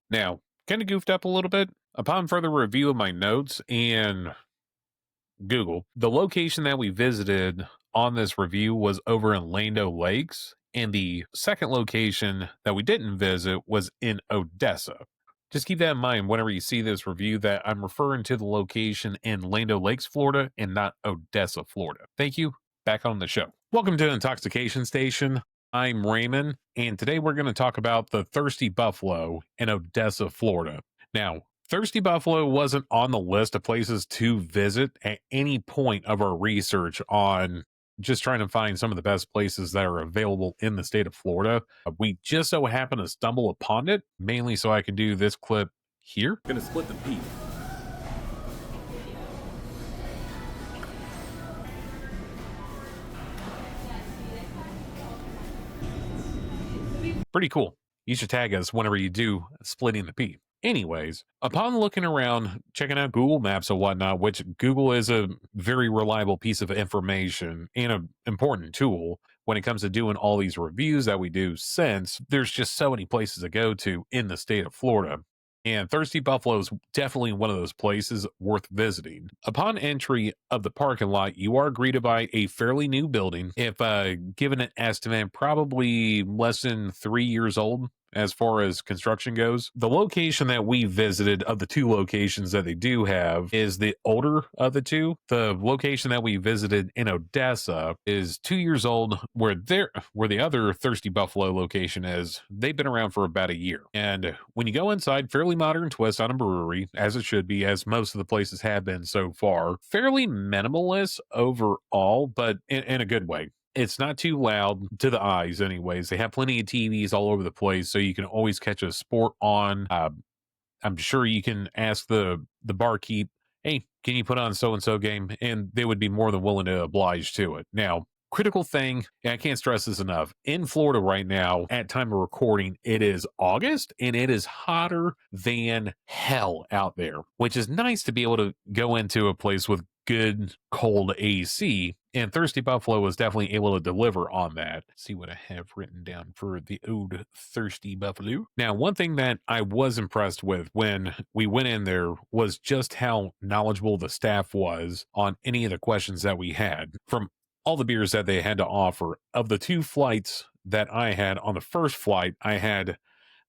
Now, kind of goofed up a little bit. Upon further review of my notes and Google, the location that we visited on this review was over in Lando Lakes, and the second location that we didn't visit was in Odessa. Just keep that in mind whenever you see this review that I'm referring to the location in Lando Lakes, Florida, and not Odessa, Florida. Thank you. Back on the show. Welcome to Intoxication Station. I'm Raymond, and today we're going to talk about the Thirsty Buffalo in Odessa, Florida. Now, Thirsty Buffalo wasn't on the list of places to visit at any point of our research on just trying to find some of the best places that are available in the state of Florida. We just so happened to stumble upon it, mainly so I could do this clip here. Gonna split the beef. Pretty cool. You should tag us whenever you do splitting the pea. Anyways, upon looking around, checking out Google Maps and whatnot, which Google is a very reliable piece of information and an important tool when it comes to doing all these reviews that we do, since there's just so many places to go to in the state of Florida. And Thirsty Buffalo is definitely one of those places worth visiting. Upon entry of the parking lot, you are greeted by a fairly new building. If given an estimate, probably less than 3 years old as far as construction goes. The location that we visited of the two locations that they do have is the older of the two. The location that we visited in Odessa is 2 years old, where the other Thirsty Buffalo location is, they've been around for about a year. And when you go inside, fairly modern twist on a brewery, as it should be, as most of the places have been so far. Fairly minimalist overall, but in a good way. It's not too loud to the eyes, anyways. They have plenty of TVs all over the place, so you can always catch a sport on. I'm sure you can ask the barkeep, "Hey, can you put on so and so game?" And they would be more than willing to oblige to it. Now, critical thing, and I can't stress this enough, in Florida right now, at time of recording, it is August and it is hotter than hell out there, which is nice to be able to go into a place with good cold AC. And Thirsty Buffalo was definitely able to deliver on that. Let's see what I have written down for the old Thirsty Buffalo. Now, one thing that I was impressed with when we went in there was just how knowledgeable the staff was on any of the questions that we had from all the beers that they had to offer. Of the two flights that I had, on the first flight, I had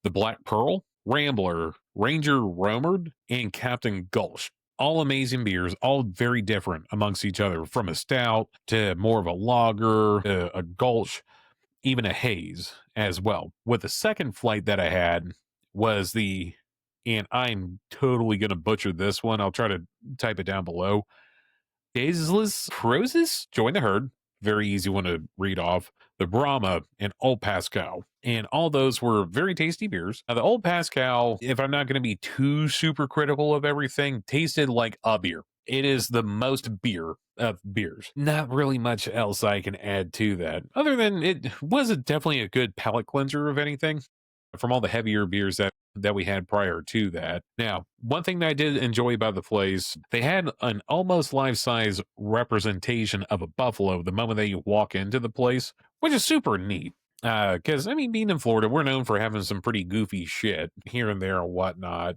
the Black Pearl, Rambler, Ranger Romerd, and Captain Gulch. All amazing beers, all very different amongst each other, from a stout to more of a lager, to a Gulch, even a haze as well. With the second flight that I had was and I'm totally going to butcher this one. I'll try to type it down below. Baseless Proses, join the herd. Very easy one to read off. The Brahma and Old Pascal. And all those were very tasty beers. Now, the Old Pascal, if I'm not going to be too super critical of everything, tasted like a beer. It is the most beer of beers. Not really much else I can add to that, other than it was definitely a good palate cleanser of anything from all the heavier beers that we had prior to that. Now, one thing that I did enjoy about the place, they had an almost life-size representation of a buffalo the moment that you walk into the place, which is super neat. Because I mean, being in Florida, we're known for having some pretty goofy shit here and there and whatnot.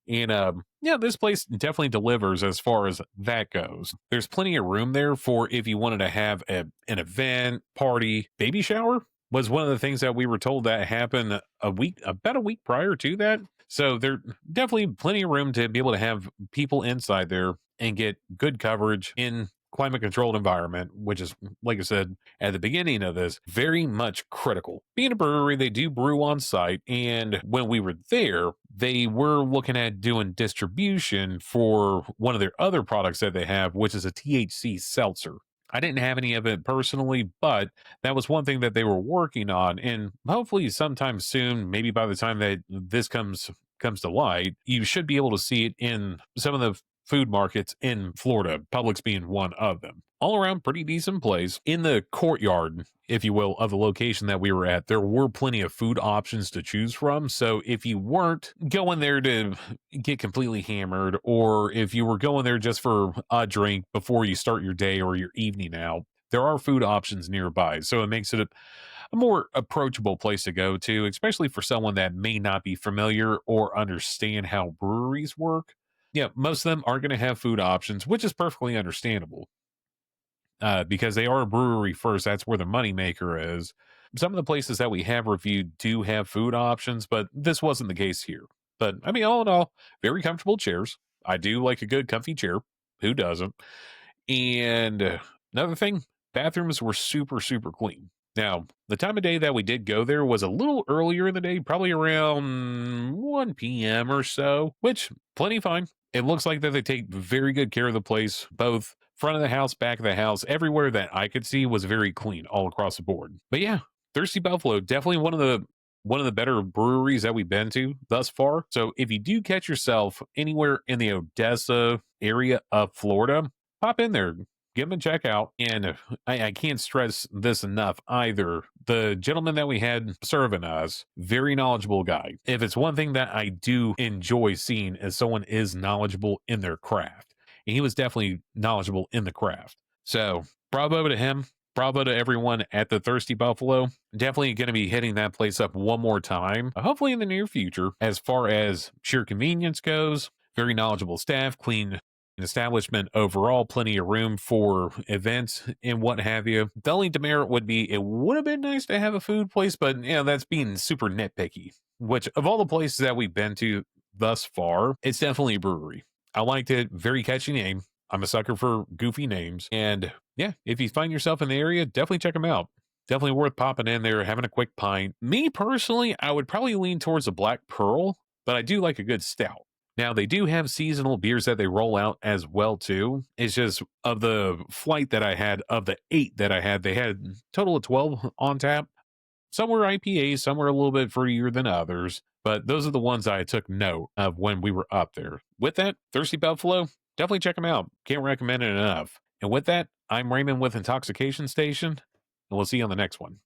And yeah, this place definitely delivers as far as that goes. There's plenty of room there for if you wanted to have an event, party, baby shower was one of the things that we were told that happened about a week prior to that. So there definitely plenty of room to be able to have people inside there and get good coverage in climate controlled environment, which is, like I said at the beginning of this, very much critical. Being a brewery, they do brew on site. And when we were there, they were looking at doing distribution for one of their other products that they have, which is a THC seltzer. I didn't have any of it personally, but that was one thing that they were working on. And hopefully sometime soon, maybe by the time that this comes to light, you should be able to see it in some of the food markets in Florida, Publix being one of them. All around pretty decent place. In the courtyard, if you will, of the location that we were at, there were plenty of food options to choose from. So if you weren't going there to get completely hammered, or if you were going there just for a drink before you start your day or your evening out, there are food options nearby. So it makes it a more approachable place to go to, especially for someone that may not be familiar or understand how breweries work. Yeah, most of them are going to have food options, which is perfectly understandable because they are a brewery first. That's where the moneymaker is. Some of the places that we have reviewed do have food options, but this wasn't the case here. But I mean, all in all, very comfortable chairs. I do like a good comfy chair. Who doesn't? And another thing, bathrooms were super, super clean. Now, the time of day that we did go there was a little earlier in the day, probably around 1 p.m. or so, which plenty fine. It looks like that they take very good care of the place, both front of the house, back of the house, everywhere that I could see was very clean all across the board. But yeah, Thirsty Buffalo, definitely one of the better breweries that we've been to thus far. So if you do catch yourself anywhere in the Odessa area of Florida, pop in there, give them a check out. And I can't stress this enough either. The gentleman that we had serving us, very knowledgeable guy. If it's one thing that I do enjoy seeing is someone is knowledgeable in their craft. And he was definitely knowledgeable in the craft. So bravo to him. Bravo to everyone at the Thirsty Buffalo. Definitely going to be hitting that place up one more time, hopefully in the near future. As far as sheer convenience goes, very knowledgeable staff, clean establishment overall, plenty of room for events and what have you. The only demerit would be it would have been nice to have a food place, but that's being super nitpicky. Which of all the places that we've been to thus far, it's definitely a brewery. I liked it, very catchy name. I'm a sucker for goofy names. And yeah, if you find yourself in the area, definitely check them out. Definitely worth popping in there, having a quick pint. Me personally, I would probably lean towards a Black Pearl, but I do like a good stout. Now they do have seasonal beers that they roll out as well too. It's just of the flight that I had, of the 8 that I had, they had a total of 12 on tap. Some were IPAs, some were a little bit fruitier than others, but those are the ones I took note of when we were up there. With that, Thirsty Buffalo, definitely check them out. Can't recommend it enough. And with that, I'm Raymond with Intoxication Station, and we'll see you on the next one.